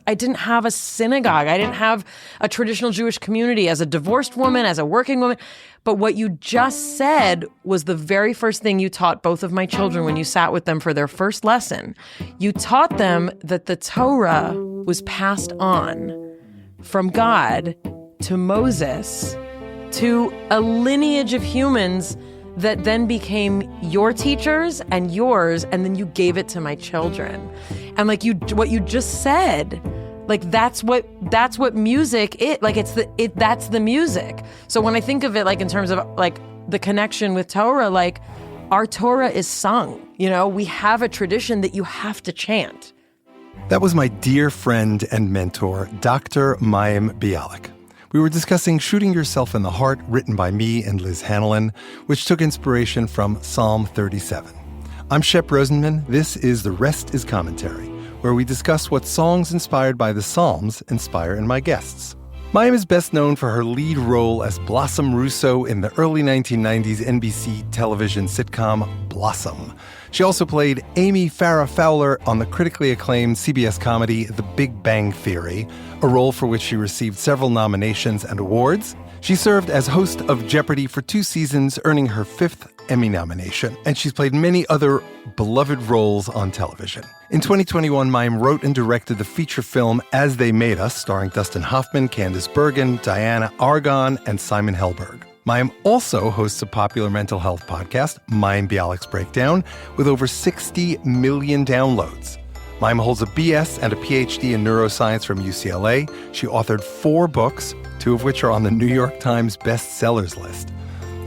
I didn't have a synagogue. I didn't have a traditional Jewish community as a divorced woman, as a working woman. But what you just said was the very first thing you taught both of my children when you sat with them for their first lesson. You taught them that the Torah was passed on from God to Moses to a lineage of humans that then became your teachers and yours, and then you gave it to my children. And like what you just said, like that's what music is. Like that's the music. So when I think of it like in terms of like the connection with Torah, like our Torah is sung. You know, we have a tradition that you have to chant. That was my dear friend and mentor, Dr. Mayim Bialik. We were discussing Shooting Yourself in the Heart, written by me and Liz Hanlon, which took inspiration from Psalm 37. I'm Shep Rosenman. This is The Rest is Commentary, where we discuss what songs inspired by the Psalms inspire in my guests. Mayim is best known for her lead role as Blossom Russo in the early 1990s NBC television sitcom Blossom. She also played Amy Farrah Fowler on the critically acclaimed CBS comedy The Big Bang Theory, a role for which she received several nominations and awards. She served as host of Jeopardy for 2 seasons, earning her 5th Emmy nomination, and she's played many other beloved roles on television. In 2021, Mayim wrote and directed the feature film As They Made Us, starring Dustin Hoffman, Candice Bergen, Diana Argon, and Simon Helberg. Mayim also hosts a popular mental health podcast, Mayim Bialik's Breakdown, with over 60 million downloads. Mayim holds a BS and a PhD in neuroscience from UCLA. She authored 4 books, 2 of which are on the New York Times bestsellers list.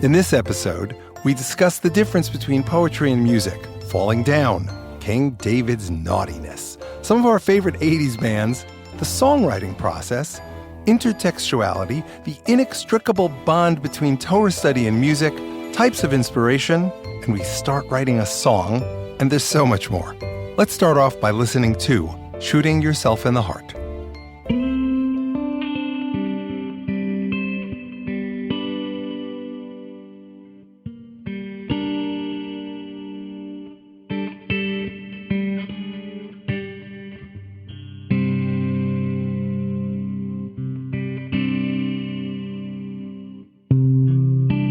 In this episode, we discuss the difference between poetry and music, Falling Down, King David's Naughtiness, some of our favorite 80s bands, the songwriting process, intertextuality, the inextricable bond between Torah study and music, types of inspiration, and we start writing a song, and there's so much more. Let's start off by listening to Shooting Yourself in the Heart.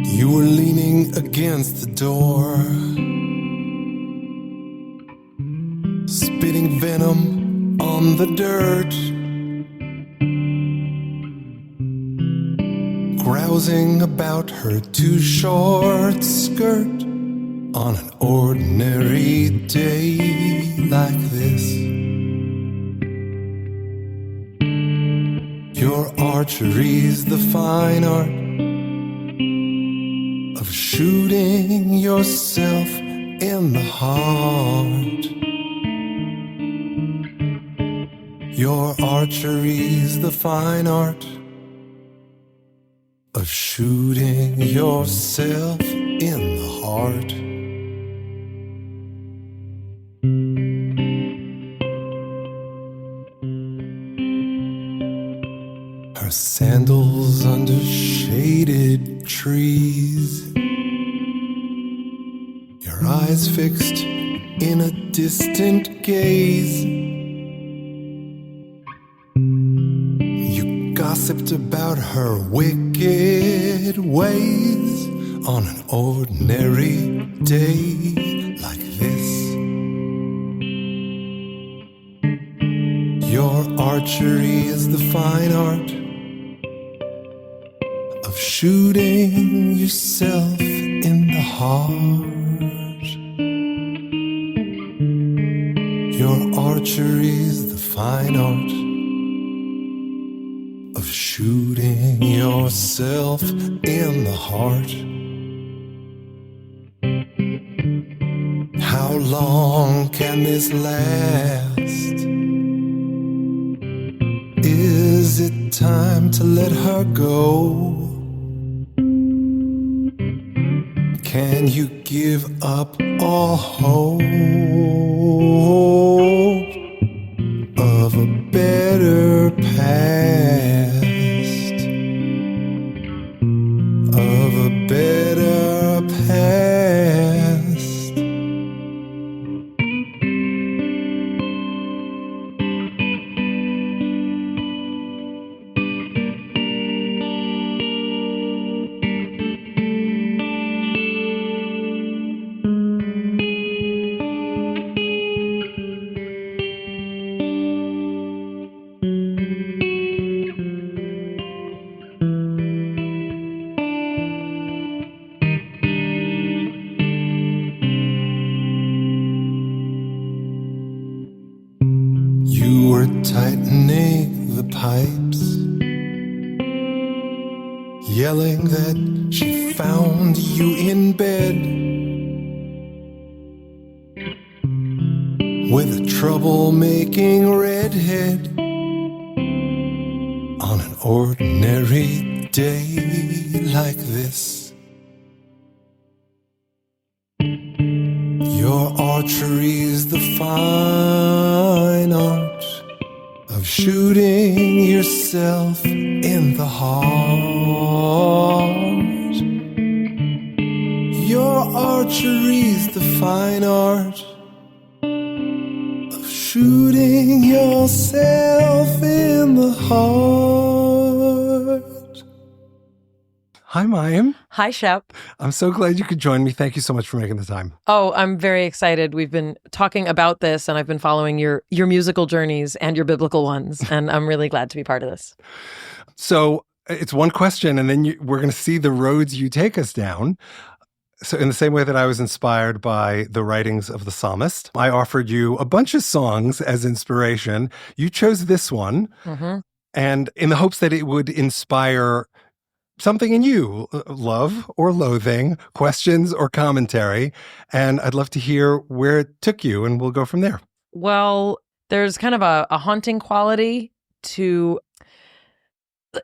You were leaning against the door, spitting venom on the dirt, grousing about her too short skirt on an ordinary day like this. Your archery's the fine art of shooting yourself in the heart. Your archery's the fine art of shooting yourself in the heart. Her sandals under shaded trees, your eyes fixed in a distant gaze. You gossiped about her wicked ways on an ordinary day like this. Your archery is the fine art of shooting yourself in the heart. Your archery's the fine art of shooting yourself in the heart. How long can this last? Is it time to let her go? Can you give up all hope of a better past? Of a better past? You were tightening the pipes, yelling that she found you in bed with a troublemaking redhead on an ordinary day like this. Your archery's the fine art of shooting yourself in the heart. Your archery's the fine art of shooting yourself in the heart. Hi, Mayim. Hi, Shep. I'm so glad you could join me. Thank you so much for making the time. Oh, I'm very excited. We've been talking about this, and I've been following your musical journeys and your biblical ones, and I'm really glad to be part of this. So it's one question, and then we're going to see the roads you take us down. So in the same way that I was inspired by the writings of the psalmist, I offered you a bunch of songs as inspiration. You chose this one, and in the hopes that it would inspire something in you, love or loathing, questions or commentary. And I'd love to hear where it took you, and we'll go from there. Well, there's kind of a haunting quality to,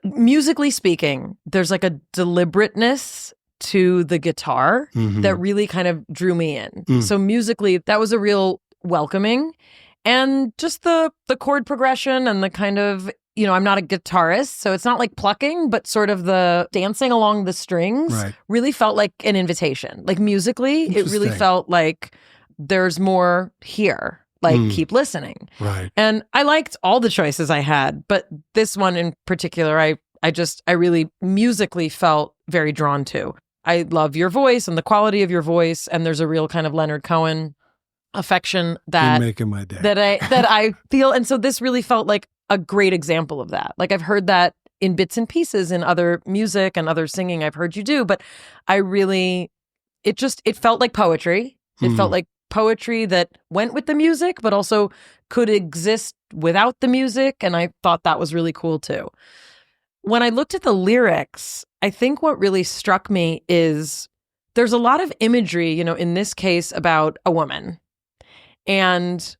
musically speaking, there's like a deliberateness to the guitar that really kind of drew me in. So musically, that was a real welcoming. And just the chord progression and the kind of, I'm not a guitarist, so it's not like plucking, but sort of the dancing along the strings really felt like an invitation. Like musically, it really felt like there's more here. Like, keep listening. Right. And I liked all the choices I had, but this one in particular, I really musically felt very drawn to. I love your voice and the quality of your voice, and there's a real kind of Leonard Cohen affection that you're making my day. that I feel. And so this really felt like a great example of that. Like, I've heard that in bits and pieces in other music and other singing I've heard you do, but it felt like poetry. It felt like poetry that went with the music, but also could exist without the music. And I thought that was really cool too. When I looked at the lyrics, I think what really struck me is there's a lot of imagery, in this case about a woman. And,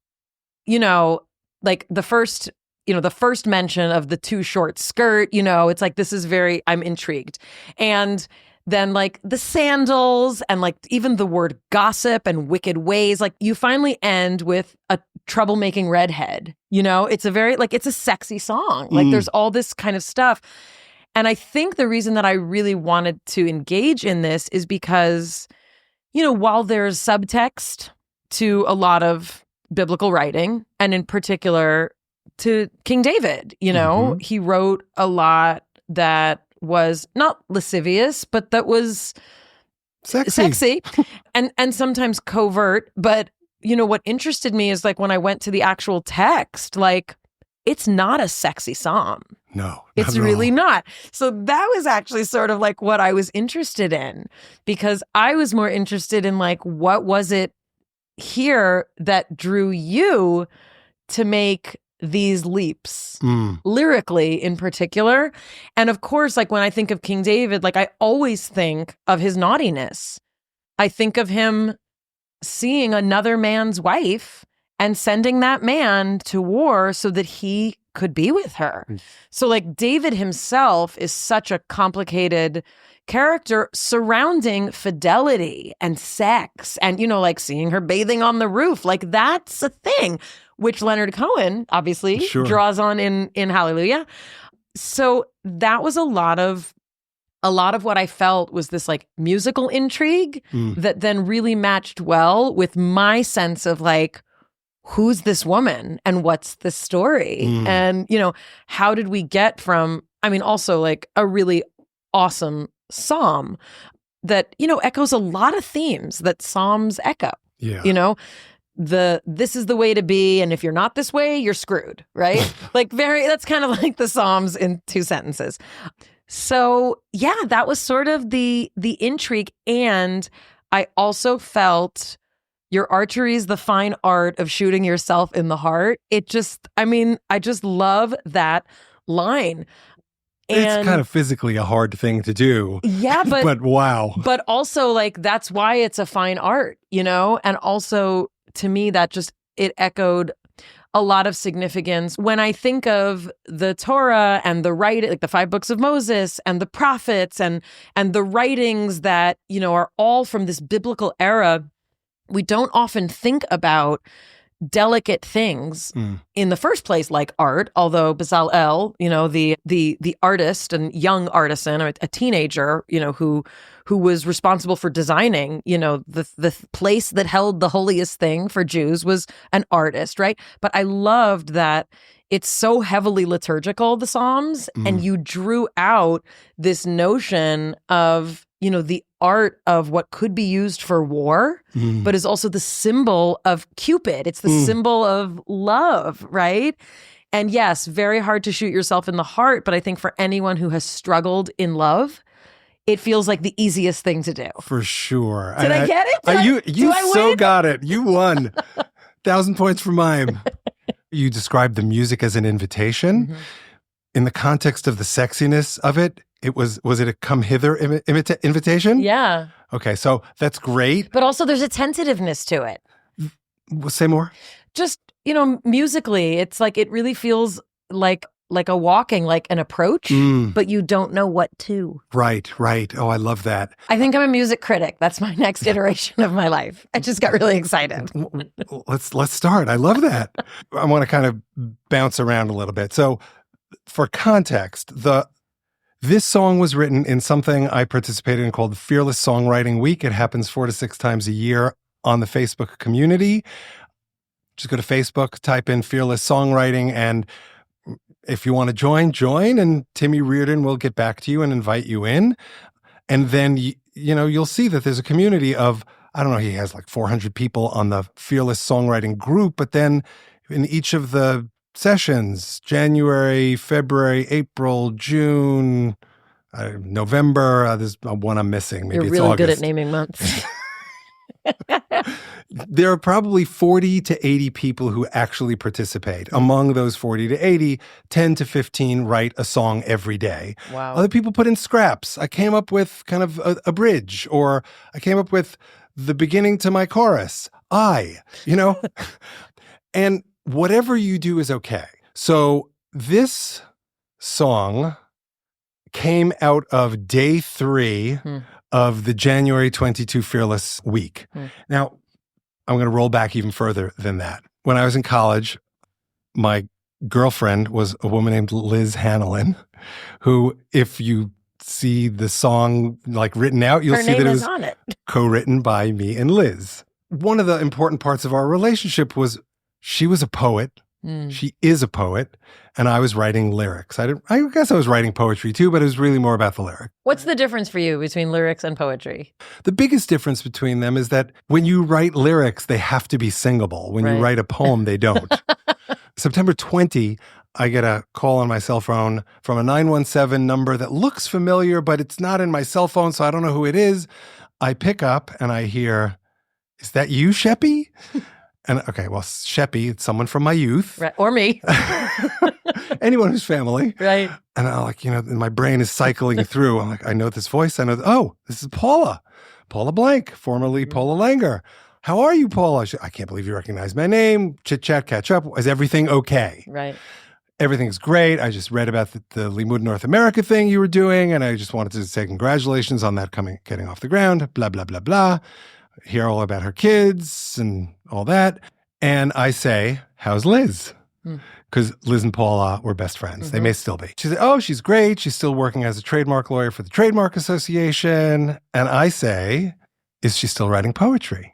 like the first mention of the too short skirt, it's like, I'm intrigued. And then like the sandals and like even the word gossip and wicked ways, like you finally end with a troublemaking redhead, it's a very, like, it's a sexy song. Like there's all this kind of stuff. And I think the reason that I really wanted to engage in this is because, while there's subtext to a lot of biblical writing, and in particular to King David, he wrote a lot that was not lascivious, but that was sexy and sometimes covert. But, what interested me is like when I went to the actual text, like it's not a sexy psalm. No, it's really not. So that was actually sort of like what I was interested in, because I was more interested in like, what was it here that drew you to make these leaps lyrically in particular? And of course, like when I think of King David, like I always think of his naughtiness. I think of him seeing another man's wife and sending that man to war so that he could be with her. So like David himself is such a complicated character surrounding fidelity and sex and, like seeing her bathing on the roof. Like that's a thing, which Leonard Cohen obviously draws on in Hallelujah. So that was a lot of what I felt was this like musical intrigue that then really matched well with my sense of like, who's this woman and what's this story? And, how did we get from, also like a really awesome psalm that, echoes a lot of themes that psalms echo. Yeah. This is the way to be, and if you're not this way, you're screwed, right? That's kind of like the Psalms in 2 sentences. So yeah, that was sort of the intrigue. And I also felt your archery is the fine art of shooting yourself in the heart. I just love that line. It's kind of physically a hard thing to do. Yeah, but wow. But also, like, that's why it's a fine art, you know? And also, to me, it echoed a lot of significance. When I think of the Torah and the writing, like the 5 books of Moses and the prophets and the writings that, you know, are all from this biblical era, we don't often think about delicate things in the first place, like art. Although Bezalel, you know, the artist and young artisan, a teenager, you know, who was responsible for designing, you know, the place that held the holiest thing for Jews, was an artist, right? But I loved that it's so heavily liturgical, the Psalms, and you drew out this notion of, you know, the art of what could be used for war, but is also the symbol of Cupid. It's the symbol of love, right? And yes, very hard to shoot yourself in the heart, but I think for anyone who has struggled in love, it feels like the easiest thing to do. For sure. Did I get it? You so got it. You won. 1,000 points for Mayim. You described the music as an invitation. In the context of the sexiness of it, was it a come hither invitation? Yeah. Okay, so that's great. But also there's a tentativeness to it. Say more. Just, you know, musically, it's like it really feels like a walking, like an approach, but you don't know what to. Right. Oh, I love that. I think I'm a music critic. That's my next iteration of my life. I just got really excited. Let's start. I love that. I want to kind of bounce around a little bit. So for context, this song was written in something I participated in called the Fearless Songwriting Week. It happens 4 to 6 times a year on the Facebook community. Just go to Facebook, type in Fearless Songwriting, and if you want to join, and Timmy Reardon will get back to you and invite you in. And then, you know, you'll see that there's a community of, I don't know, he has like 400 people on the Fearless Songwriting group, but then in each of the sessions, January, February, April, June, November, there's one I'm missing. Maybe You're it's really August. good at naming months. There are probably 40 to 80 people who actually participate. Among those 40 to 80, 10 to 15 write a song every day. Wow. Other people put in scraps. I came up with kind of a bridge, or I came up with the beginning to my chorus. You know? And whatever you do is okay. So this song came out of day 3 of the January 22 Fearless Week. Now, I'm going to roll back even further than that. When I was in college, my girlfriend was a woman named Liz Hanlon, who, if you see the song like written out, you'll see that it was co-written by me and Liz. One of the important parts of our relationship was she was a poet. She is a poet, and I was writing lyrics. I guess I was writing poetry too, but it was really more about the lyric. What's the difference for you between lyrics and poetry? The biggest difference between them is that when you write lyrics, they have to be singable. When you write a poem, they don't. September 20, I get a call on my cell phone from a 917 number that looks familiar, but it's not in my cell phone, so I don't know who it is. I pick up and I hear, "Is that you, Sheppy?" And okay, well, Sheppy, it's someone from my youth. Right. Or me. Anyone who's family. Right. And I'm like, you know, my brain is cycling through. I'm like, I know this voice. I know, this is Paula Blank, formerly Paula Langer. How are you, Paula? I can't believe you recognize my name. Chit chat, catch up. Is everything okay? Right. Everything's great. I just read about the Limud North America thing you were doing, and I just wanted to say congratulations on that getting off the ground, blah, blah, blah, blah. Hear all about her kids and all that. And I say, how's Liz? Because Liz and Paula were best friends. They may still be. She said, oh, she's great. She's still working as a trademark lawyer for the Trademark Association. And I say, is she still writing poetry?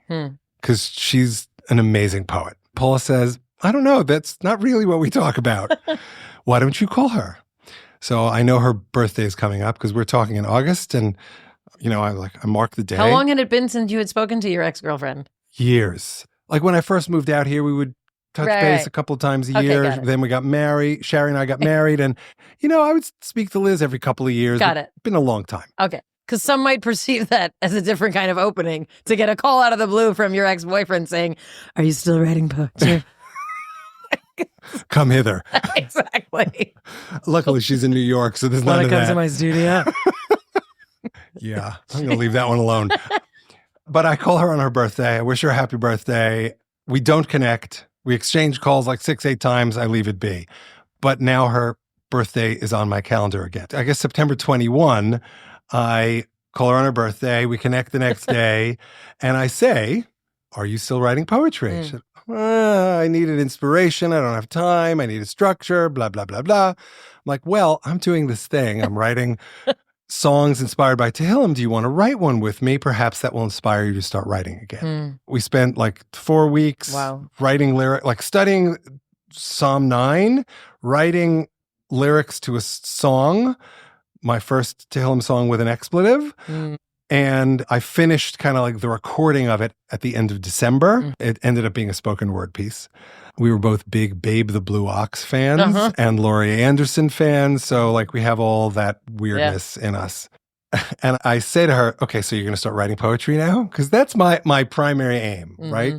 Because she's an amazing poet. Paula says, I don't know. That's not really what we talk about. Why don't you call her? So I know her birthday is coming up because we're talking in August, and you know, I marked the day. How long had it been since you had spoken to your ex-girlfriend? Years. Like when I first moved out here, we would touch base a couple of times a year. Then we got married. Sherry and I got married. And, you know, I would speak to Liz every couple of years. Got it. It's been a long time. Okay. Because some might perceive that as a different kind of opening to get a call out of the blue from your ex-boyfriend saying, "Are you still writing poetry?" Come hither. Exactly. Luckily, she's in New York, so there's none Want of to come that. to my studio? Yeah, I'm going to leave that one alone. But I call her on her birthday. I wish her a happy birthday. We don't connect. We exchange calls like 6-8 times. I leave it be. But now her birthday is on my calendar again. I guess September 21, I call her on her birthday. We connect the next day. And I say, "Are you still writing poetry?" She said, "I needed inspiration. I don't have time. I need a structure, blah, blah, blah, blah." I'm like, "Well, I'm doing this thing. I'm writing songs inspired by Tehillim. Do you want to write one with me? Perhaps that will inspire you to start writing again." We spent like 4 weeks writing lyrics, like studying Psalm 9, writing lyrics to a song, my first Tehillim song with an expletive. And I finished kind of like the recording of it at the end of December. It ended up being a spoken word piece. We were both big Babe the Blue Ox fans and Laurie Anderson fans. So like we have all that weirdness in us. And I say to her, "Okay, so you're going to start writing poetry now?" Because that's my primary aim, right?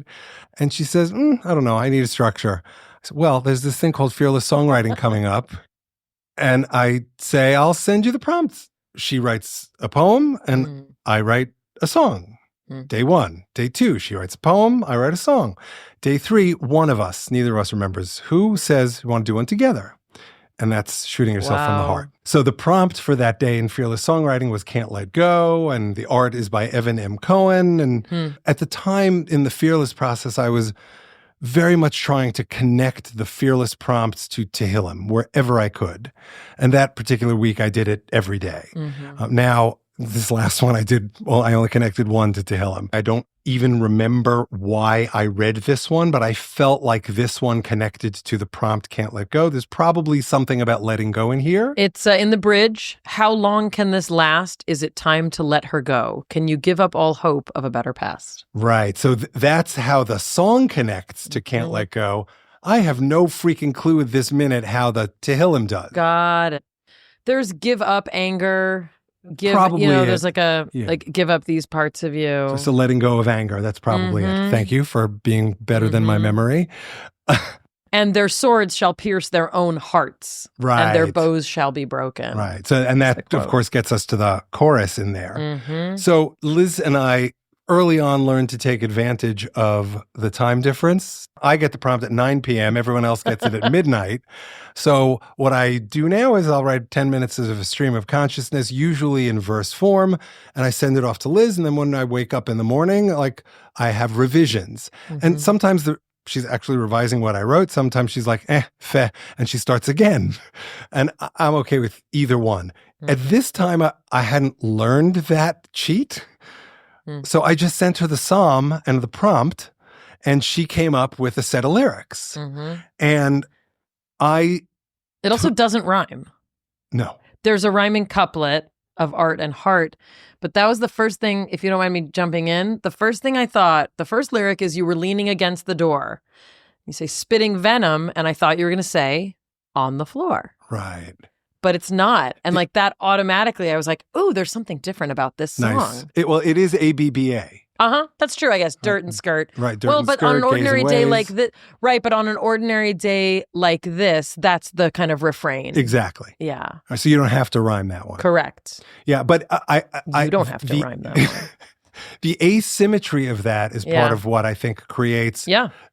And she says, "I don't know. I need a structure." I said, "Well, there's this thing called fearless songwriting coming up." And I say, "I'll send you the prompts." She writes a poem and I write a song. Day 1. Day 2, she writes a poem, I write a song. Day 3, one of us, neither of us remembers who, says we want to do one together. And that's shooting yourself from the heart. So the prompt for that day in Fearless Songwriting was Can't Let Go, and the art is by Evan M. Cohen. And at the time in the Fearless process, I was very much trying to connect the Fearless prompts to Tehillim wherever I could. And that particular week, I did it every day. Now, this last one I only connected one to Tehillim. I don't even remember why I read this one, but I felt like this one connected to the prompt Can't Let Go. There's probably something about letting go in here. It's in the bridge. "How long can this last? Is it time to let her go? Can you give up all hope of a better past?" Right. So that's how the song connects to Can't Let Go. I have no freaking clue at this minute how the Tehillim does. Got it. There's give up anger. Probably there's like give up these parts of you. Just a letting go of anger. That's probably it. Thank you for being better than my memory. And their swords shall pierce their own hearts. Right. And their bows shall be broken. Right. So, and that, of course, gets us to the chorus in there. So Liz and I early on learned to take advantage of the time difference. I get the prompt at 9 p.m. Everyone else gets it at midnight. So what I do now is I'll write 10 minutes of a stream of consciousness, usually in verse form, and I send it off to Liz. And then when I wake up in the morning, like I have revisions. And sometimes she's actually revising what I wrote. Sometimes she's like, feh, and she starts again. And I'm okay with either one. At this time, I hadn't learned that cheat. So I just sent her the psalm and the prompt, and she came up with a set of lyrics. And It also doesn't rhyme. No. There's a rhyming couplet of art and heart, but that was the first thing, if you don't mind me jumping in, the first thing I thought, the first lyric is you were leaning against the door. You say spitting venom, and I thought you were going to say on the floor. Right. But it's not. And like that automatically, I was like, ooh, there's something different about this song. Nice. It is ABBA. That's true, I guess. Dirt and skirt. Right. Dirt well, and but skirt, on an ordinary gaze day and like ways. this, right? But on an ordinary day like this, that's the kind of refrain. Exactly. Yeah. So you don't have to rhyme that one. Correct. Yeah, but You don't have to rhyme that one. The asymmetry of that is part of what I think creates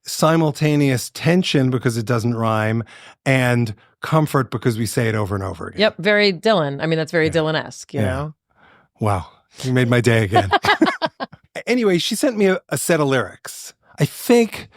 simultaneous tension because it doesn't rhyme and comfort because we say it over and over again. Yep. Very Dylan. I mean, that's very Dylan-esque, you know? Wow. You made my day again. Anyway, she sent me a set of lyrics. I think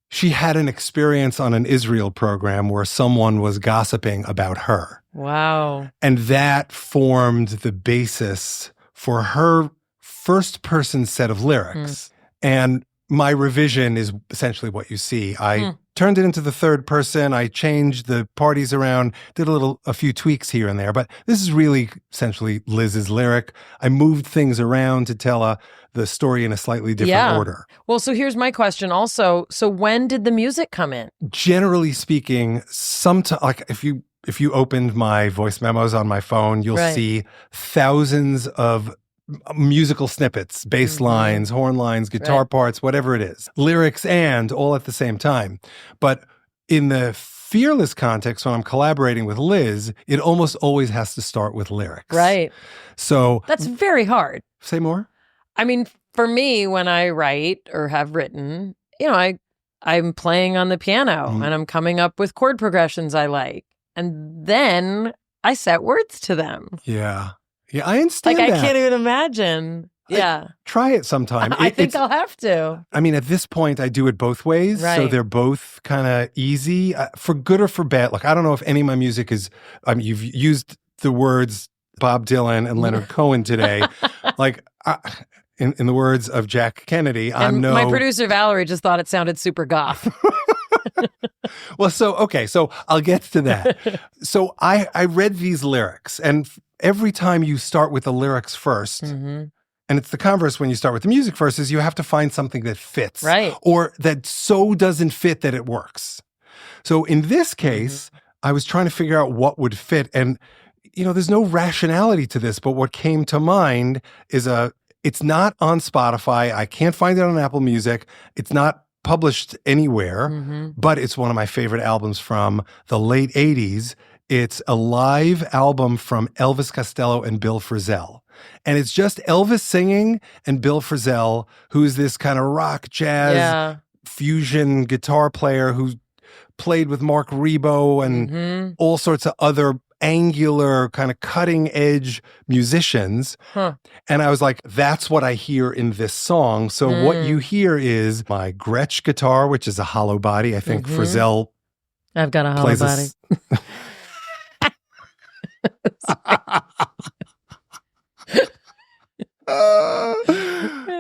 she had an experience on an Israel program where someone was gossiping about her. Wow. And that formed the basis for her first person set of lyrics. And my revision is essentially what you see. I turned it into the third person. I changed the parties around, did a few tweaks here and there. But this is really essentially Liz's lyric. I moved things around to tell the story in a slightly different order. Well, so here's my question also. So when did the music come in? Generally speaking, sometimes, like if you opened my voice memos on my phone, you'll see thousands of musical snippets, bass lines, horn lines, guitar parts, whatever it is, lyrics and all at the same time. But in the Fearless context, when I'm collaborating with Liz, it almost always has to start with lyrics. Right. So that's very hard. Say more. I mean, for me, when I write or have written, I'm playing on the piano and I'm coming up with chord progressions I like. And then I set words to them. Yeah. Yeah, I understand that. I can't even imagine. Yeah. Try it sometime. I think I'll have to. I mean, at this point, I do it both ways. Right. So they're both kind of easy, for good or for bad. Like, I don't know if any of my music is, you've used the words Bob Dylan and Leonard Cohen today. Like, in the words of Jack Kennedy, my producer Valerie just thought it sounded super goth. Well, so I'll get to that. So I read these lyrics, and every time you start with the lyrics first, and it's the converse when you start with the music first, is you have to find something that fits. Right. Or that so doesn't fit that it works. So in this case, I was trying to figure out what would fit. And, there's no rationality to this, but what came to mind is it's not on Spotify. I can't find it on Apple Music. It's not published anywhere, but it's one of my favorite albums from the late 80s. It's a live album from Elvis Costello and Bill Frisell. And it's just Elvis singing and Bill Frisell, who's this kind of rock, jazz, fusion guitar player who played with Mark Rebo and all sorts of other angular, kind of cutting edge musicians. And I was like, that's what I hear in this song. So what you hear is my Gretsch guitar, which is a hollow body. I think Frisell I've got a hollow body.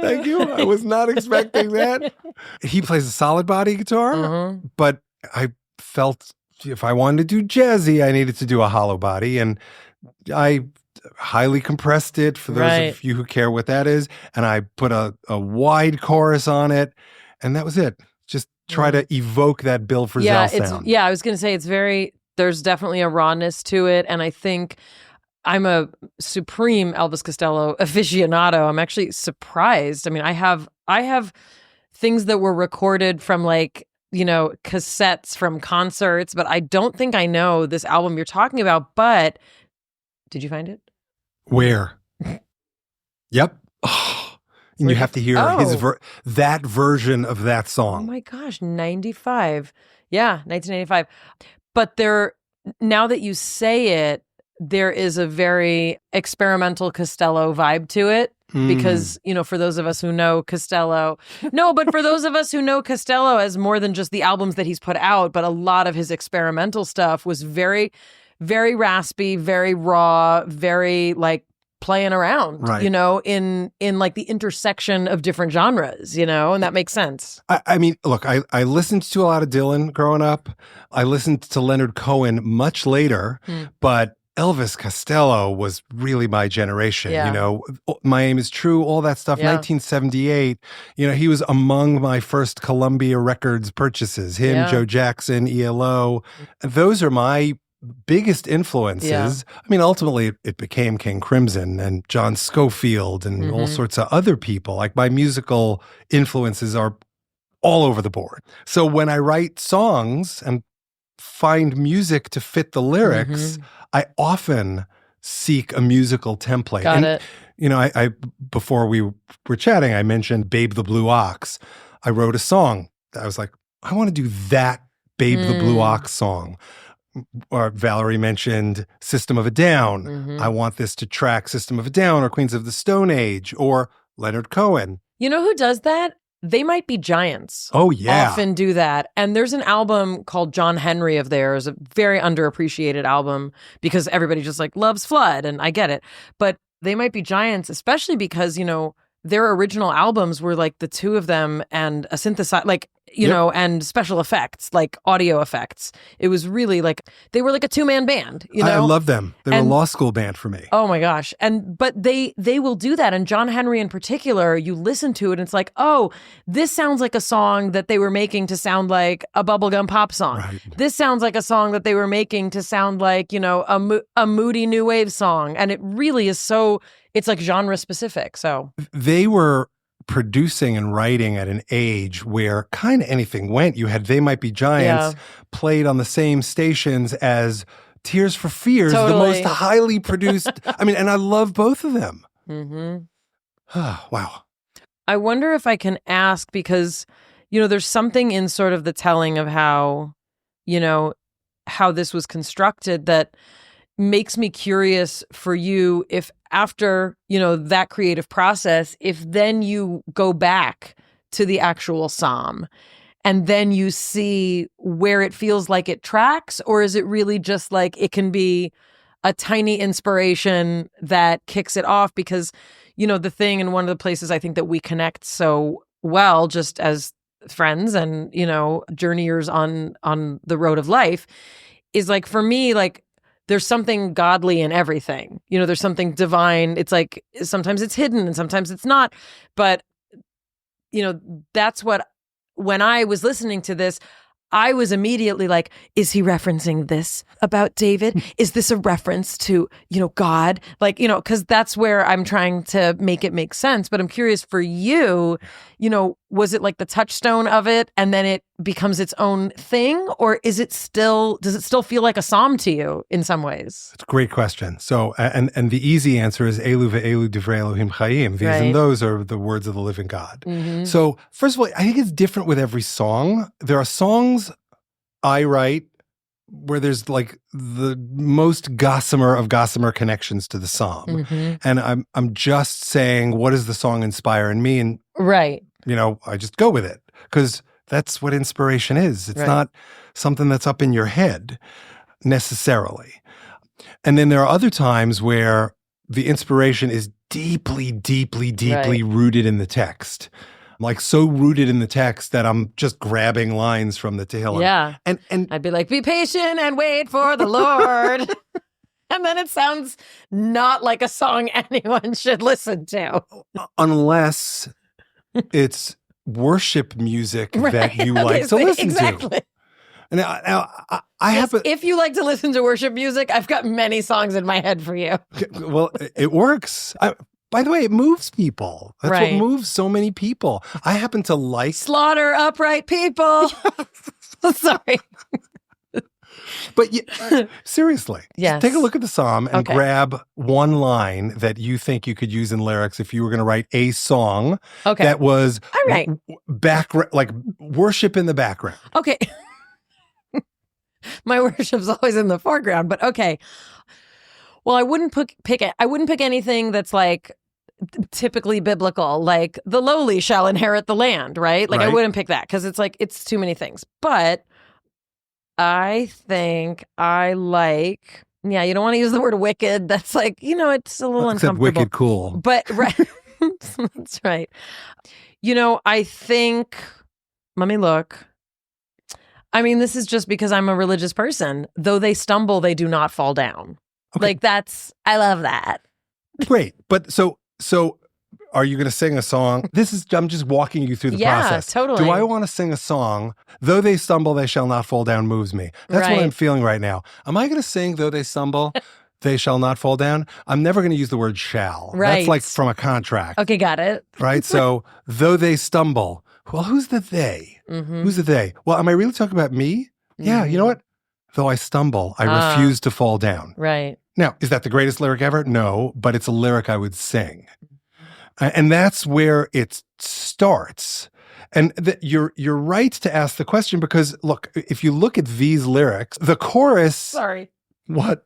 Thank you. I was not expecting that. He plays a solid body guitar, but I felt if I wanted to do jazzy, I needed to do a hollow body, and I highly compressed it for those of you who care what that is, and I put a wide chorus on it, and that was it. Just try to evoke that Bill Frisell sound. I was going to say there's definitely a rawness to it, and I think I'm a supreme Elvis Costello aficionado. I'm actually surprised. I mean, I have things that were recorded from cassettes from concerts, but I don't think I know this album you're talking about. But did you find it? Where? Yep. Oh, and you have to hear that version of that song. Oh my gosh, 95. Yeah, 1995. But now that you say it, there is a very experimental Costello vibe to it. Because, for those of us who know Costello, but for those of us who know Costello as more than just the albums that he's put out, but a lot of his experimental stuff was very, very raspy, very raw, very playing around, in the intersection of different genres, and that makes sense. I mean, look, I listened to a lot of Dylan growing up. I listened to Leonard Cohen much later, but Elvis Costello was really my generation, My Aim is True, all that stuff, 1978. He was among my first Columbia Records purchases, him, Joe Jackson, ELO. Those are my biggest influences. I mean, ultimately it became King Crimson and John Scofield and all sorts of other people. Like, my musical influences are all over the board. So when I write songs and find music to fit the lyrics, I often seek a musical template. Got it. I before we were chatting, I mentioned Babe the Blue Ox. I wrote a song. I was like, I want to do that Babe the Blue Ox song. Or Valerie mentioned System of a Down. I want this to track System of a Down or Queens of the Stone Age or Leonard Cohen. You know who does that? They Might Be Giants. Oh, yeah. Often do that. And there's an album called John Henry of theirs, a very underappreciated album because everybody just loves Flood, and I get it. But They Might Be Giants, especially because, their original albums were the two of them and a synthesizer. you know, and special effects, like audio effects. It was really like, they were like a two-man band, you know? I love them. They were a law school band for me. Oh my gosh. But they will do that. And John Henry in particular, you listen to it and it's like, oh, this sounds like a song that they were making to sound like a bubblegum pop song. Right. This sounds like a song that they were making to sound like, you know, a moody new wave song. And it really is so, it's like genre specific. So they were producing and writing at an age where kind of anything went. You had They Might Be Giants played on the same stations as Tears for Fears, the most highly produced. I mean, and I love both of them. Wow. I wonder if I can ask, because, you know, there's something in sort of the telling of how, you know, how this was constructed that makes me curious for you, if after, you know, that creative process, if then you go back to the actual psalm and then you see where it feels like it tracks, or is it really just like it can be a tiny inspiration that kicks it off? Because, you know, the thing, and one of the places I think that we connect so well just as friends and, you know, journeyers on the road of life is like, for me, like, there's something godly in everything. You know, there's something divine. It's like, sometimes it's hidden and sometimes it's not. But, you know, that's what, when I was listening to this, I was immediately like, is he referencing this about David? Is this a reference to, you know, God? Like, you know, because that's where I'm trying to make it make sense. But I'm curious for you, you know, was it like the touchstone of it and then it becomes its own thing? Or does it still feel like a psalm to you in some ways? It's a great question. So, and the easy answer is Elu ve'elu divrei Elohim chayim. These and those are the words of the living God. So, first of all, I think it's different with every song. There are songs I write where there's like the most gossamer connections to the psalm. And I'm just saying, what does the song inspire in me? And you know, I just go with it because that's what inspiration is. It's not something that's up in your head necessarily. And then there are other times where the inspiration is deeply rooted in the text. Like so rooted in the text that I'm just grabbing lines from the Tehillim. Yeah. And I'd be like, be patient and wait for the Lord. And then it sounds not like a song anyone should listen to. Unless it's worship music that you like to listen to. Now, I have if you like to listen to worship music, I've got many songs in my head for you. Well, it works. By the way, it moves people. That's what moves so many people. I happen to like... Slaughter upright people. Sorry. But seriously, take a look at the psalm and grab one line that you think you could use in lyrics if you were going to write a song that was like worship in the background. Okay. My worship's always in the foreground, but okay. Well, I wouldn't pick anything that's like typically biblical, like the lowly shall inherit the land, right? Like I wouldn't pick that because it's like, it's too many things. But I think I like, you don't want to use the word wicked. That's like, you know, it's a little uncomfortable. Wicked cool. But that's right. You know, I think, let me look. I mean, this is just because I'm a religious person. Though they stumble, they do not fall down. Like I love that. Great. But so are you going to sing a song? I'm just walking you through the process. Totally. Do I want to sing a song, though they stumble, they shall not fall down, moves me? That's what I'm feeling right now. Am I going to sing, though they stumble, they shall not fall down? I'm never going to use the word shall. That's like from a contract. Okay, got it. Right? So, though they stumble, well, who's the they? Who's the they? Well, am I really talking about me? Yeah, you know what? Though I stumble, I refuse to fall down. Right. Now, is that the greatest lyric ever? No, but it's a lyric I would sing. And that's where it starts. And you're right to ask the question because, look, if you look at these lyrics, the chorus... Sorry. What?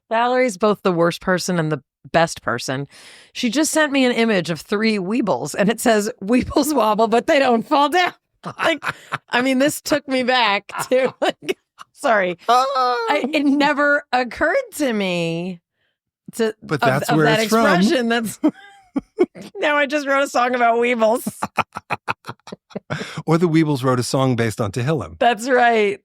Valerie's both the worst person and the best person. She just sent me an image of 3 Weebles, and it says, Weebles wobble, but they don't fall down. Like, I mean, this took me back to... Like, sorry. It never occurred to me but that's where that it's expression. from. That's now I just wrote a song about Weebles. Or the Weebles wrote a song based on Tehillim, That's right.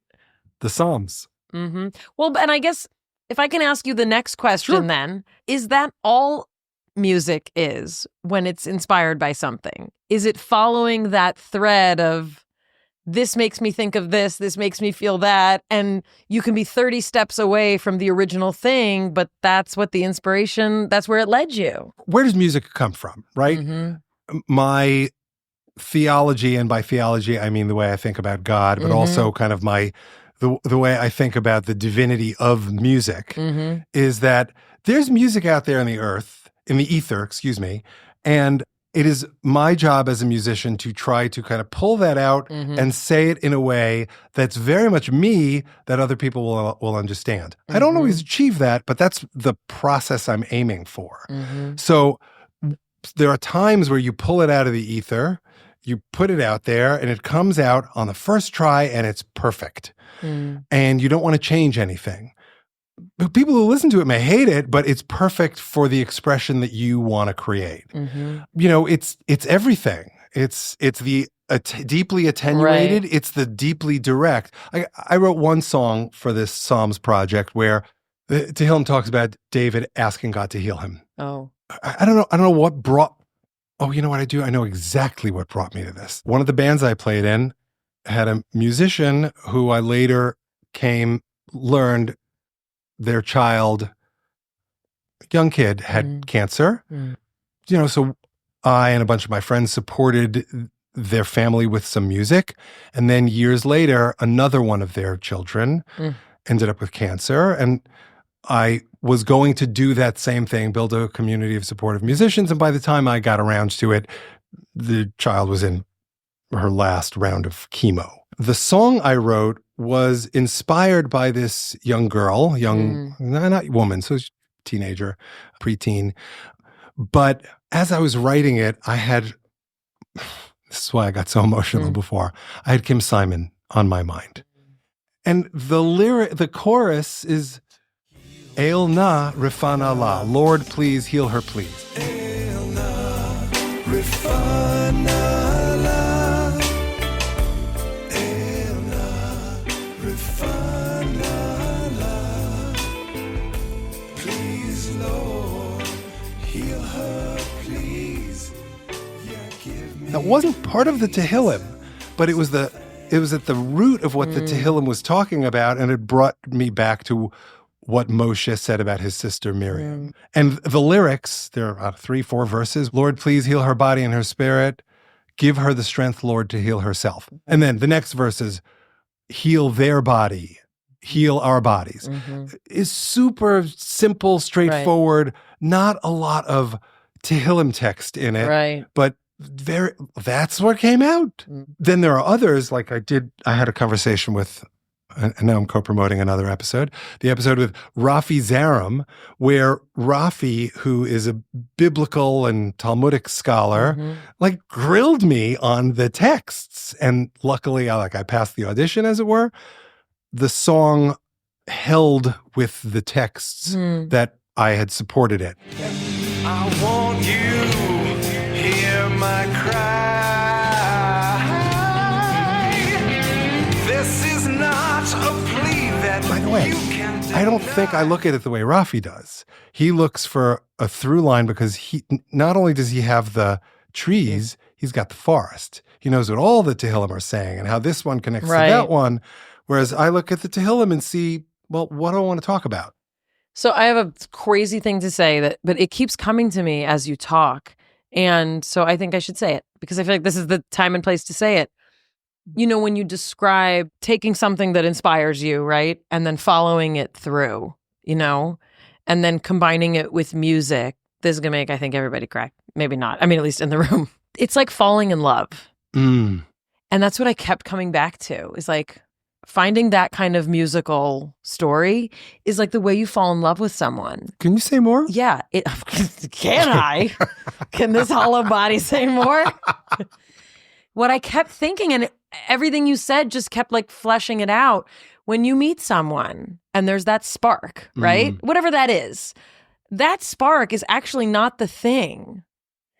the Psalms. Mm-hmm. Well, and I guess if I can ask you the next question Sure. then, is that all music is when it's inspired by something? Is it following that thread of this makes me think of this makes me feel that, and you can be 30 steps away from the original thing, but that's what the inspiration, that's where it led you. Where does music come from, right? Mm-hmm. My theology, and by theology, I mean the way I think about God, but also kind of the way I think about the divinity of music is that there's music out there in the ether, and it is my job as a musician to try to kind of pull that out and say it in a way that's very much me that other people will understand. I don't always achieve that, but that's the process I'm aiming for. So there are times where you pull it out of the ether, you put it out there, and it comes out on the first try, and it's perfect. And you don't want to change anything. People who listen to it may hate it, but it's perfect for the expression that you want to create. It's everything. It's the deeply attenuated. Right. It's the deeply direct. I wrote one song for this Psalms project where Tehillim talks about David asking God to heal him. Oh, I don't know what brought. Oh, you know what I do? I know exactly what brought me to this. One of the bands I played in had a musician who I later learned their child, young kid, had cancer. So I and a bunch of my friends supported their family with some music. And then years later, another one of their children ended up with cancer. And I was going to do that same thing, build a community of supportive musicians. And by the time I got around to it, the child was in her last round of chemo. The song I wrote was inspired by this young girl, not woman, so teenager, preteen. But as I was writing it, this is why I got so emotional before, I had Kim Simon on my mind. And the chorus is, El na rifan Allah, Lord, please heal her, please. El na rifan Allah, El na rifan Allah, please, Lord, heal her, please. Yeah, give me. That wasn't part of the Tehillim, but it was at the root of what the Tehillim was talking about, and it brought me back to what Moshe said about his sister Miriam. And the lyrics, there are 3-4 verses. Lord, please heal her body and her spirit. Give her the strength, Lord, to heal herself. And then the next verse is, heal their body, heal our bodies. It's super simple, straightforward, not a lot of Tehillim text in it, but that's what came out. Then there are others, like I had a conversation with, and now I'm co-promoting another episode, the episode with Rafi Zaram, where Rafi, who is a biblical and Talmudic scholar, grilled me on the texts. And luckily, I passed the audition, as it were. The song held with the texts that I had supported it. I want you, hear my cry. This is not a plea that by the way, I don't think I look at it the way Rafi does. He looks for a through line because he not only does he have the trees, he's got the forest. He knows what all the Tehillim are saying and how this one connects to that one. Whereas I look at the Tehillim and see, well, what do I want to talk about? So I have a crazy thing to say, but it keeps coming to me as you talk. And so I think I should say it because I feel like this is the time and place to say it. You know, when you describe taking something that inspires you, right? And then following it through, and then combining it with music. This is going to make, I think, everybody cry. Maybe not. I mean, at least in the room. It's like falling in love. And that's what I kept coming back to, is like finding that kind of musical story is like the way you fall in love with someone. Can you say more? Yeah. Can I? Can this hollow body say more? What I kept thinking, and everything you said just kept like fleshing it out. When you meet someone and there's that spark, right? Whatever that spark is actually not the thing.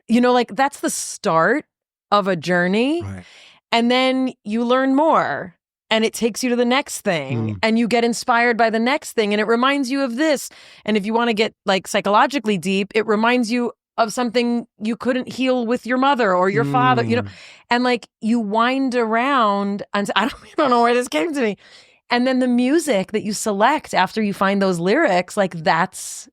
Like that's the start of a journey. Right. And then you learn more and it takes you to the next thing and you get inspired by the next thing and it reminds you of this. And if you want to get like psychologically deep, it reminds you of something you couldn't heal with your mother or your father, you know, and like you wind around and I don't know where this came to me. And then the music that you select after you find those lyrics, like that's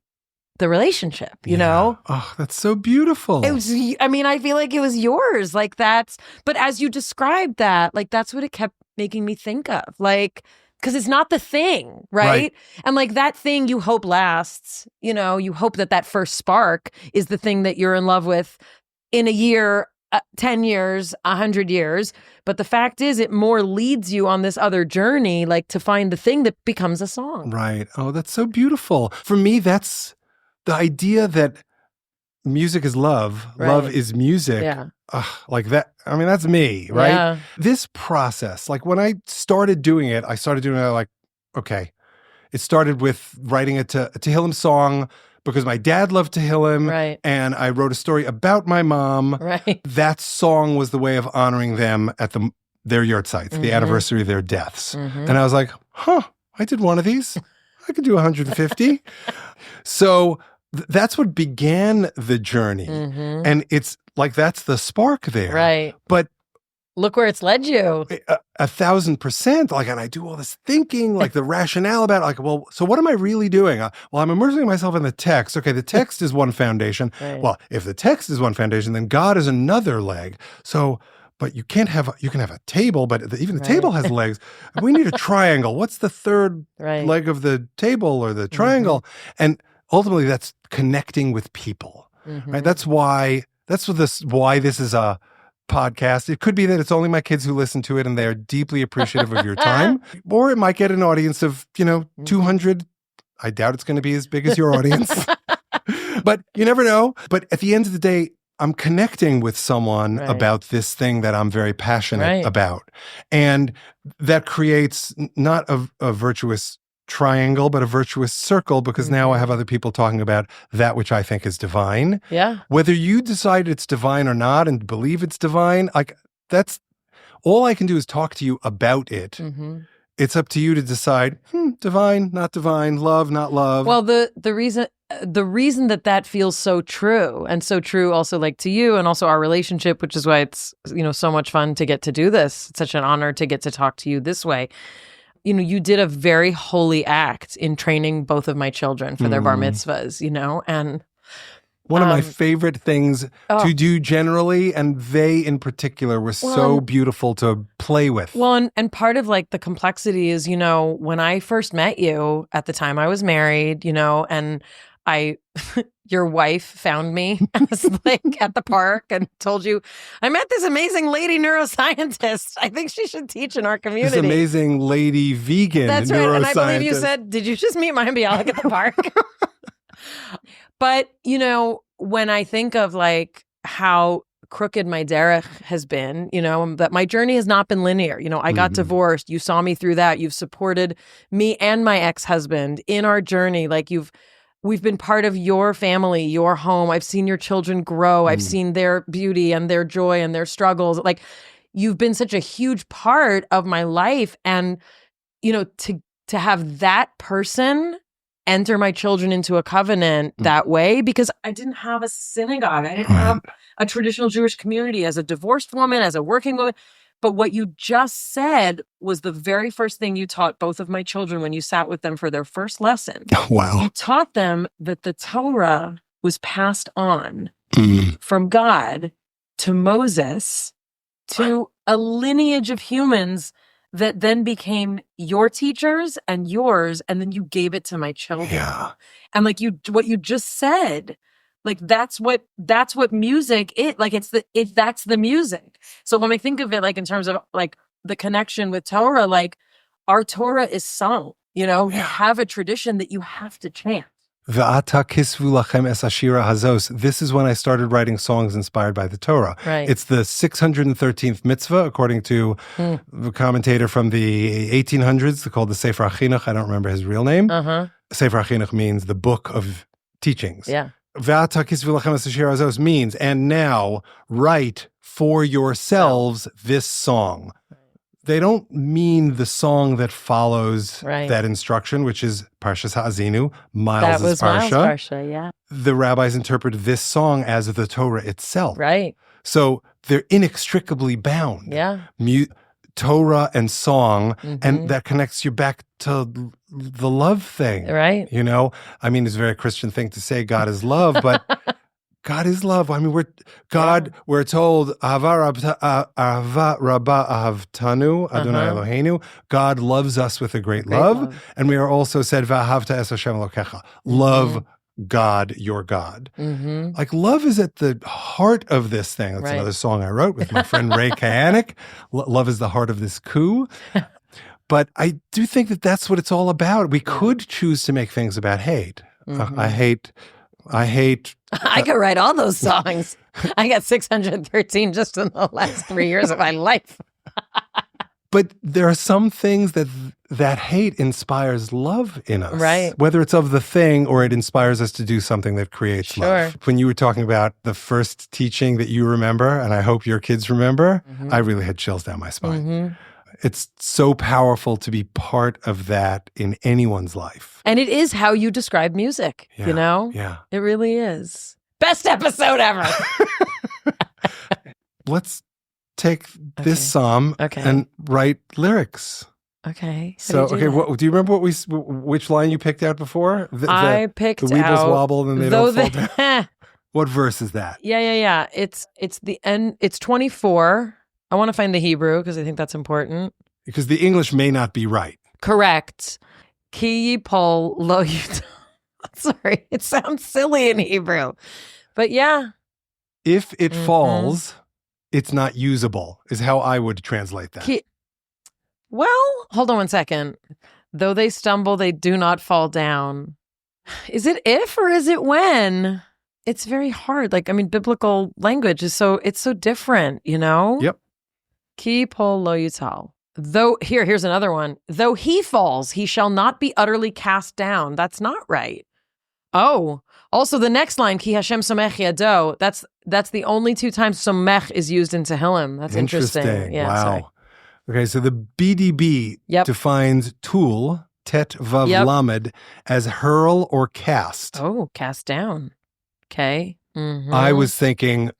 the relationship, you know? Oh, that's so beautiful. It was, I mean, I feel like it was yours. Like that's, but as you described that, like that's what it kept making me think of. Like, because it's not the thing, right? And like that thing you hope lasts, you know, you hope that that first spark is the thing that you're in love with in a year, 10 years, 100 years. But the fact is it more leads you on this other journey, like to find the thing that becomes a song. Right. Oh, that's so beautiful. For me, that's the idea that music is love, love is music. Yeah. Like that. I mean, that's me, right? Yeah. This process, like when I started doing it like, okay, it started with writing a Tehillim song because my dad loved Tehillim. Right. And I wrote a story about my mom. Right. That song was the way of honoring them at their yard sites, the anniversary of their deaths. And I was like, I did one of these. I could do 150. So that's what began the journey. And it's like, that's the spark there. Right. But look where it's led you. 1,000%. Like, and I do all this thinking, like the rationale about it, like, well, so what am I really doing? Well, I'm immersing myself in the text. Okay, the text is one foundation. Right. Well, if the text is one foundation, then God is another leg. So, but you can have a table, but even the table has legs. We need a triangle. What's the third leg of the table or the triangle? And ultimately, that's connecting with people. Right? That's why this is a podcast. It could be that it's only my kids who listen to it and they're deeply appreciative of your time. Or it might get an audience of, 200. I doubt it's going to be as big as your audience. But you never know. But at the end of the day, I'm connecting with someone about this thing that I'm very passionate about. And that creates not a virtuous triangle, but a virtuous circle, because now I have other people talking about that which I think is divine. Yeah. Whether you decide it's divine or not and believe it's divine, like that's all I can do is talk to you about it. It's up to you to decide, divine, not divine, love, not love. Well, the reason that feels so true, and so true also like to you and also our relationship, which is why it's, so much fun to get to do this. It's such an honor to get to talk to you this way. You did a very holy act in training both of my children for their bar mitzvahs, and one of my favorite things to do generally, and they in particular were so beautiful to play with. Well, and part of like the complexity is, when I first met you, at the time I was married, and your wife found me like at the park and told you, I met this amazing lady neuroscientist. I think she should teach in our community. This amazing lady vegan That's neuroscientist. Right. And I believe you said, did you just meet Mayim Bialik at the park? But, when I think of like how crooked my derech has been, that my journey has not been linear. I got divorced. You saw me through that. You've supported me and my ex-husband in our journey. Like we've been part of your family, your home. I've seen your children grow. I've seen their beauty and their joy and their struggles. Like you've been such a huge part of my life. And, to have that person enter my children into a covenant that way, because I didn't have a synagogue. I didn't have a traditional Jewish community as a divorced woman, as a working woman. But what you just said was the very first thing you taught both of my children when you sat with them for their first lesson. Wow. You taught them that the Torah was passed on from God to Moses to a lineage of humans that then became your teachers and yours, and then you gave it to my children. Yeah. And like what you just said, like that's what music is. Like that's the music. So when I think of it like in terms of like the connection with Torah, like our Torah is sung, you have a tradition that you have to chant. V'ata kisvu lachem es ashira hazos. This is when I started writing songs inspired by the Torah. Right. It's the 613th mitzvah, according to the commentator from the 1800s called the Sefer HaChinuch. I don't remember his real name. Sefer HaChinuch means the book of teachings. Yeah. V'ata kisvu lachem es ashir hazos means, and now write for yourselves this song. They don't mean the song that follows that instruction, which is Parshas Ha'azinu, Miles' That was Parsha. Miles' Parsha, yeah. The rabbis interpret this song as the Torah itself. Right. So they're inextricably bound. Yeah. Torah and song, and that connects you back to the love thing. Right. You know, I mean, it's a very Christian thing to say God is love, but God is love. I mean, we're told, Ahava rabba ahavtanu, Adonai Eloheinu. God loves us with a great love. And we are also said, V'ahavta es Hashem Elokecha. Love God, your God. Like love is at the heart of this thing. That's another song I wrote with my friend Ray Kayanik. Love is the heart of this coup. But I do think that that's what it's all about. We could choose to make things about hate. I hate. I could write all those songs. I got 613 just in the last 3 years of my life. But there are some things that hate inspires love in us. Right. Whether it's of the thing or it inspires us to do something that creates love. When you were talking about the first teaching that you remember, and I hope your kids remember, I really had chills down my spine. It's so powerful to be part of that in anyone's life. And it is how you describe music, you know? Yeah. It really is. Best episode ever. Let's take this psalm and write lyrics. Okay. So, do you remember which line you picked out before? I picked out the weebles wobble and they don't fall down. What verse is that? Yeah. It's the end. It's 24. I want to find the Hebrew because I think that's important. Because the English may not be right. Correct. Ki yipol lo yutal. Sorry, it sounds silly in Hebrew. But yeah. If it falls, it's not usable, is how I would translate that. Well, hold on one second. Though they stumble, they do not fall down. Is it if or is it when? It's very hard. Like, I mean, biblical language is it's so different, you know? Yep. Ki pol lo yutal. Though, here's another one. Though he falls, he shall not be utterly cast down. That's not right. Oh, also the next line, Ki Hashem somech yado. That's the only 2 times somech is used in Tehillim. That's interesting. Yeah, wow. Sorry. Okay, so the BDB defines tool, tet vav lamed, as hurl or cast. Oh, cast down. Okay. I was thinking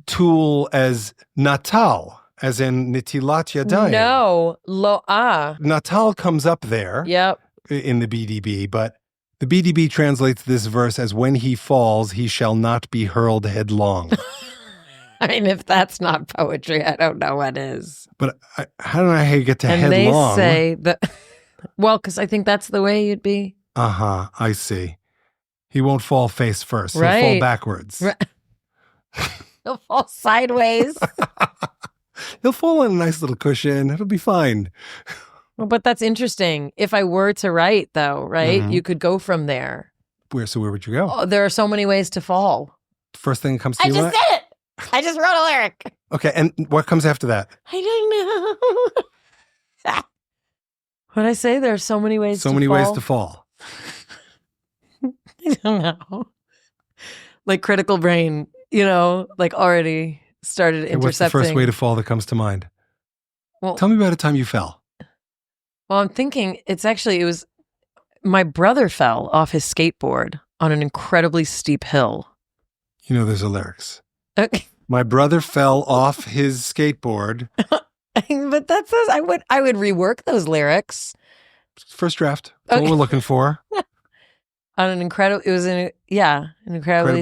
tool as natal, as in nitilat yadayim. No, lo'ah. Natal comes up there in the BDB, but the BDB translates this verse as when he falls, he shall not be hurled headlong. I mean, if that's not poetry, I don't know what is. But how do I get to headlong? And they say that, well, because I think that's the way you'd be. I see. He won't fall face first. He'll fall backwards. He'll fall sideways. He'll fall on a nice little cushion. It'll be fine. Well, but that's interesting. If I were to write, though, right, you could go from there. Where would you go? Oh, there are so many ways to fall. First thing that comes to you. I just said it. I just wrote a lyric. Okay, and what comes after that? I don't know. What'd I say? There are so many ways to fall. So many ways to fall. I don't know. Like critical brain, like already started intercepting. What's the first way to fall that comes to mind? Well, tell me about a time you fell. Well, I'm thinking it was my brother fell off his skateboard on an incredibly steep hill. There's the lyrics. Okay. My brother fell off his skateboard. But that says I would rework those lyrics. First draft. That's what we're looking for. On an incredibly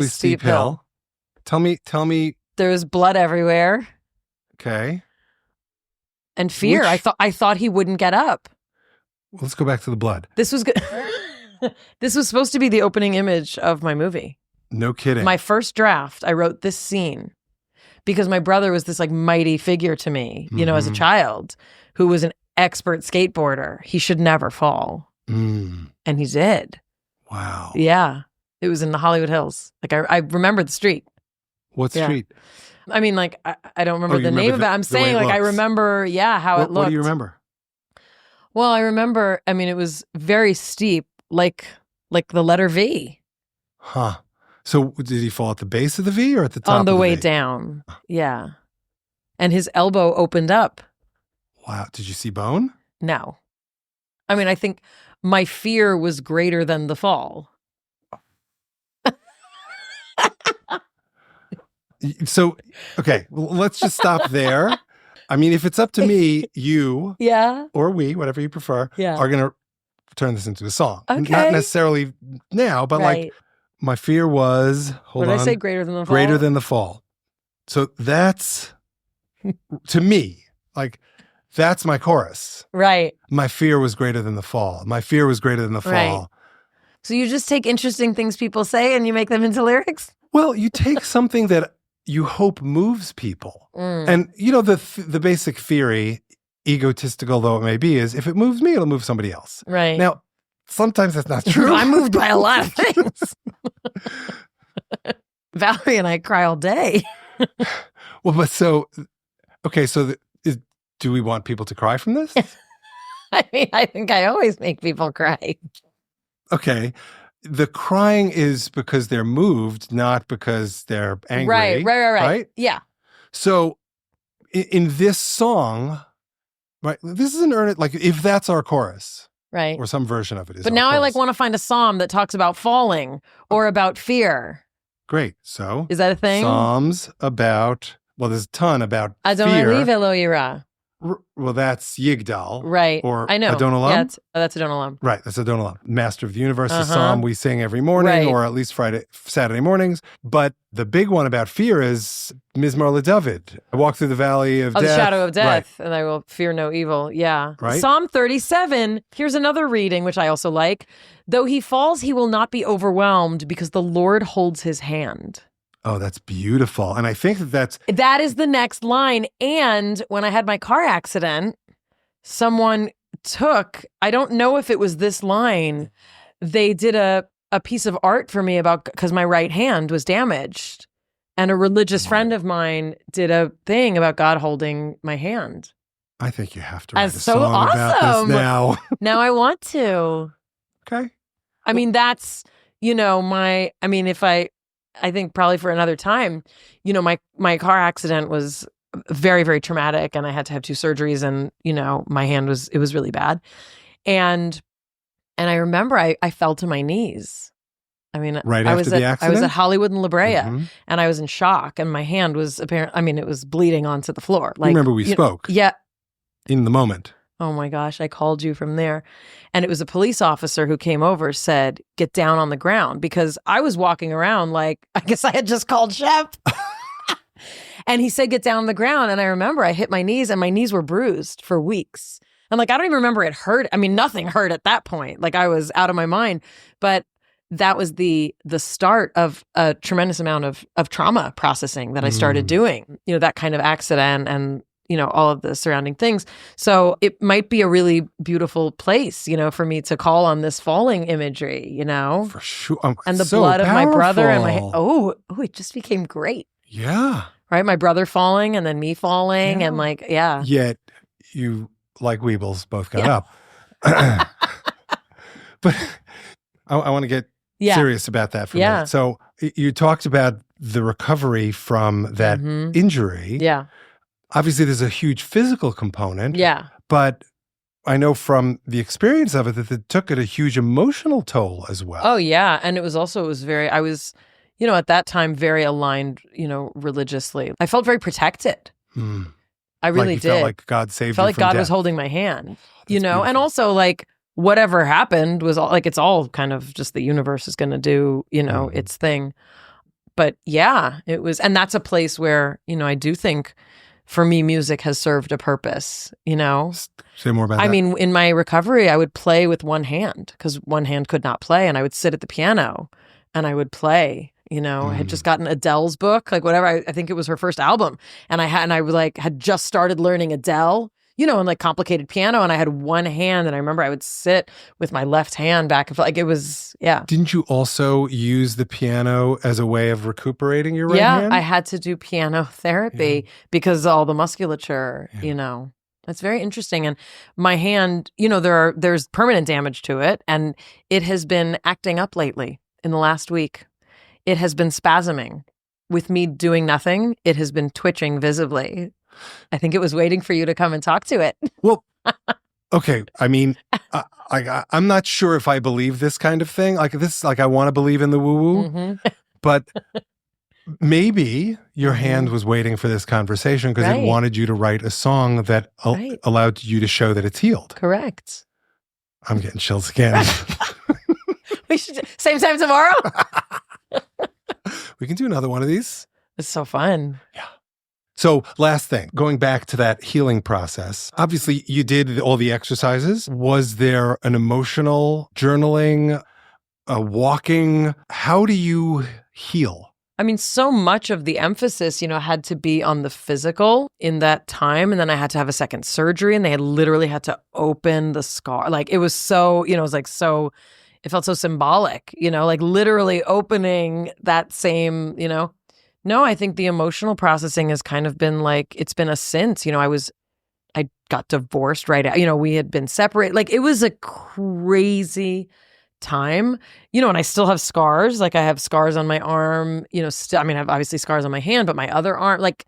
steep hill. Tell me. There was blood everywhere. Okay. And fear. I thought he wouldn't get up. Well, let's go back to the blood. This was good. This was supposed to be the opening image of my movie. No kidding. My first draft, I wrote this scene because my brother was this like mighty figure to me, as a child, who was an expert skateboarder. He should never fall. And he did. Wow. Yeah. It was in the Hollywood Hills. Like I remember the street. What street? I mean, like, I don't remember the name of it. I'm saying, like, I remember, how it looked. What do you remember? Well, I remember, it was very steep, like the letter V. Huh. So did he fall at the base of the V or at the top On the of the way V? down. Yeah. And his elbow opened up. Wow. Did you see bone? No. I mean, I think my fear was greater than the fall. So, okay, well, let's just stop there. I mean, if it's up to me, you Yeah. or we, whatever you prefer, Yeah. are going to turn this into a song. Okay. Not necessarily now, but like Right. my fear was, hold What on, did I say? Greater than the fall? greater than the fall. So that's, to me, like, that's my chorus. Right. My fear was greater than the fall. My fear was greater than the fall. Right. So you just take interesting things people say and you make them into lyrics? Well, you take something that you hope moves people. And, you know, the basic theory, egotistical though it may be, is if it moves me, it'll move somebody else. Right. Now, sometimes that's not true. I'm moved by a lot of things. Valerie and I cry all day. Well, but so, okay, so do we want people to cry from this? I mean, I think I always make people cry. Okay. The crying is because they're moved, not because they're angry. Right. Yeah. So in this song, right, this is an earnest, like if that's our chorus, Right. or some version of it is But our now I chorus. like want to find a psalm that talks about falling or about fear. Great. So Is that a thing? Psalms about, well, there's a ton about Adonai fear. li velo yira. Well, that's Yigdal. Right. Or I know. Adonalam. Yeah, that's Adonalam. Right, that's Adonalam. Master of the Universe, a Uh-huh. psalm we sing every morning, Right. or at least Saturday mornings. But the big one about fear is Mizmor LeDavid. I walk through the valley of Oh, death. the shadow of Right. death, and I will fear no evil. Yeah. Right. Psalm 37. Here's another reading, which I also like. Though he falls, he will not be overwhelmed because the Lord holds his hand. Oh, that's beautiful. And I think that's That is the next line. And when I had my car accident, someone took, I don't know if it was this line, they did a piece of art for me about, because my right hand was damaged. And a religious friend of mine did a thing about God holding my hand. I think you have to write That's a so song about awesome. this now. Now I want to. Okay. I mean, that's, you know, I think probably for another time, you know, my car accident was very, very traumatic and I had to have 2 surgeries and, you know, my hand was really bad. And I remember I fell to my knees. I mean, Right I after was the at accident? Hollywood and La Brea Mhm. and I was in shock and my hand was it was bleeding onto the floor. You remember we spoke Yeah. in the moment. Oh my gosh, I called you from there. And it was a police officer who came over, said, get down on the ground, because I was walking around like, I guess I had just called Shep. And he said, get down on the ground. And I remember I hit my knees and my knees were bruised for weeks. And like, I don't even remember it hurt. I mean, nothing hurt at that point. Like I was out of my mind. But that was the start of a tremendous amount of trauma processing that I started doing, you know, that kind of accident and, you know, all of the surrounding things. So it might be a really beautiful place, you know, for me to call on this falling imagery, you know, For sure. and the So blood of my brother and powerful. it just became great, Yeah. right? My brother falling and then me falling and like, yeah. Yet you, like Weebles, both got up. But I want to get Yeah. serious about that for a Yeah. minute. So you talked about the recovery from that injury. Yeah. Obviously, there's a huge physical component. Yeah. But I know from the experience of it that it took a huge emotional toll as well. Oh, yeah. And I was, you know, at that time, very aligned, you know, religiously. I felt very protected. I really you did. Felt like God saved I felt you like from God death. was holding my hand, you know, and beautiful. also like whatever happened was all like, it's all kind of just the universe is going to do, you know, its thing. But yeah, it was, and that's a place where, you know, I do think for me, music has served a purpose, you know? Say more about that. I mean, in my recovery, I would play with one hand because one hand could not play. And I would sit at the piano and I would play, you know. I had just gotten Adele's book, like whatever. I think it was her first album. And I had just started learning Adele, you know, and like complicated piano. And I had one hand. And I remember I would sit with my left hand back and forth. Like it was, yeah. Didn't you also use the piano as a way of recuperating your right hand? Yeah, I had to do piano therapy because all the musculature, you know. That's very interesting. And my hand, you know, there's permanent damage to it. And it has been acting up lately in the last week. it has been spasming. With me doing nothing, it has been twitching visibly. I think it was waiting for you to come and talk to it. Well, okay. I mean, I'm not sure if I believe this kind of thing. Like this, like I want to believe in the woo-woo, but maybe your hand was waiting for this conversation because it wanted you to write a song that allowed you to show that it's healed. Correct. I'm getting chills again. We should same time tomorrow. We can do another one of these. It's so fun. Yeah. So last thing, going back to that healing process, obviously you did all the exercises. Was there an emotional journaling, walking? How do you heal? I mean, so much of the emphasis, had to be on the physical in that time. And then I had to have a second surgery and they had literally had to open the scar. Like it was so, it was like so, it felt so symbolic, like literally opening that same, No, I think the emotional processing has kind of been like, it's been a since, I got divorced right out, we had been separated. Like it was a crazy time, and I still have scars. Like I have scars on my arm, I have obviously scars on my hand, but my other arm, like,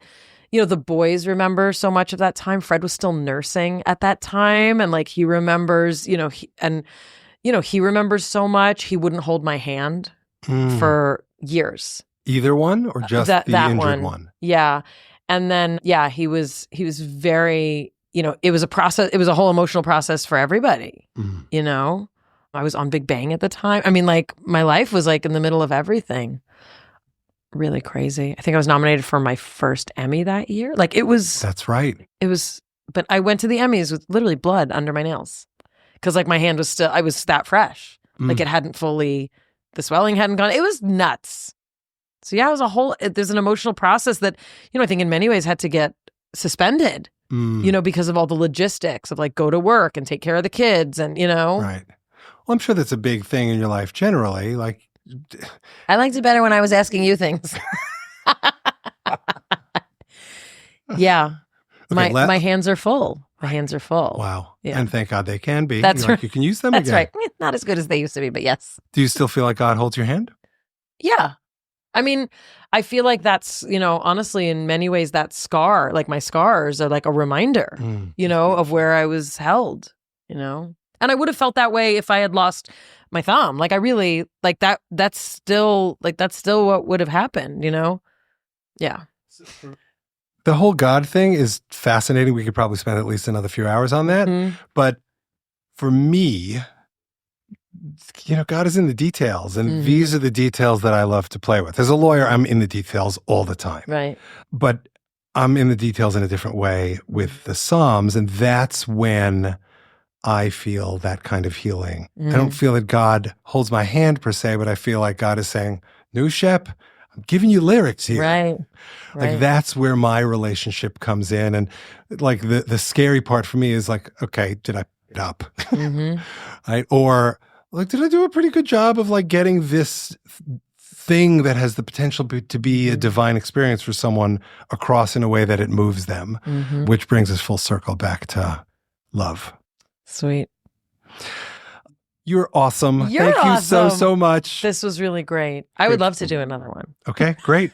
the boys remember so much of that time. Fred was still nursing at that time. And like, he remembers, he remembers so much. He wouldn't hold my hand for years. Either one or just the injured one? Yeah. And then, he was very, it was a process. It was a whole emotional process for everybody, I was on Big Bang at the time. I mean, like my life was like in the middle of everything. Really crazy. I think I was nominated for my first Emmy that year. Like it was. That's right. It was, but I went to the Emmys with literally blood under my nails. Because like my hand was still, I was that fresh. Like it hadn't fully, the swelling hadn't gone. It was nuts. So yeah, it was there's an emotional process that, I think in many ways had to get suspended, because of all the logistics of like go to work and take care of the kids and, Right. Well, I'm sure that's a big thing in your life generally. Like, I liked it better when I was asking you things. Yeah. Okay, my hands are full. My hands are full. Wow. Yeah. And thank God they can be. That's right. Like you can use them That's again. That's right. Not as good as they used to be, but yes. Do you still feel like God holds your hand? Yeah. I mean, I feel like that's, honestly, in many ways, that scar, like my scars are like a reminder, of where I was held, And I would have felt that way if I had lost my thumb. Like I really, like that's still what would have happened, Yeah. The whole God thing is fascinating. We could probably spend at least another few hours on that. But for me, God is in the details, and these are the details that I love to play with. As a lawyer, I'm in the details all the time. Right. But I'm in the details in a different way with the Psalms, and that's when I feel that kind of healing. I don't feel that God holds my hand per se, but I feel like God is saying, "New Shep, I'm giving you lyrics here." Right. Like that's where my relationship comes in. And like the scary part for me is like, okay, did I pick it up? Right? Or like, did I do a pretty good job of like getting this thing that has the potential to be a divine experience for someone across in a way that it moves them, which brings us full circle back to love. Sweet. You're awesome. You're Thank you so much. This was really great. I would love to do another one. Okay, great.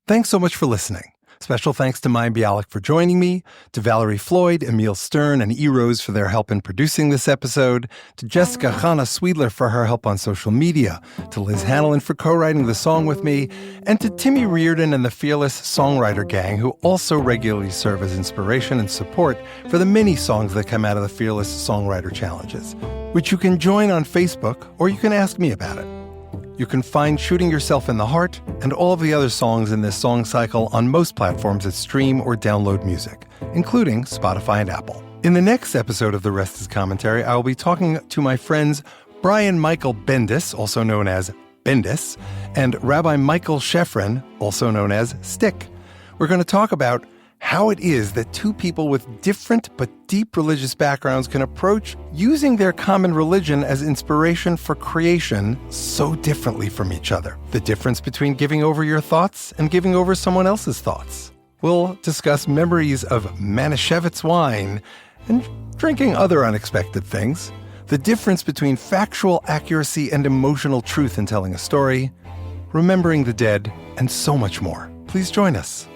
Thanks so much for listening. Special thanks to Mayim Bialik for joining me, to Valerie Floyd, Emil Stern, and E. Rose for their help in producing this episode, to Jessica Chana Sweedler for her help on social media, to Liz Hanlon for co-writing the song with me, and to Timmy Reardon and the Fearless Songwriter Gang, who also regularly serve as inspiration and support for the many songs that come out of the Fearless Songwriter Challenges, which you can join on Facebook, or you can ask me about it. You can find Shooting Yourself in the Heart and all of the other songs in this song cycle on most platforms that stream or download music, including Spotify and Apple. In the next episode of The Rest is Commentary, I will be talking to my friends Brian Michael Bendis, also known as Bendis, and Rabbi Michael Shefren, also known as Stick. We're going to talk about how it is that two people with different but deep religious backgrounds can approach using their common religion as inspiration for creation so differently from each other. The difference between giving over your thoughts and giving over someone else's thoughts. We'll discuss memories of Manischewitz wine and drinking other unexpected things. The difference between factual accuracy and emotional truth in telling a story. remembering the dead, and so much more. Please join us.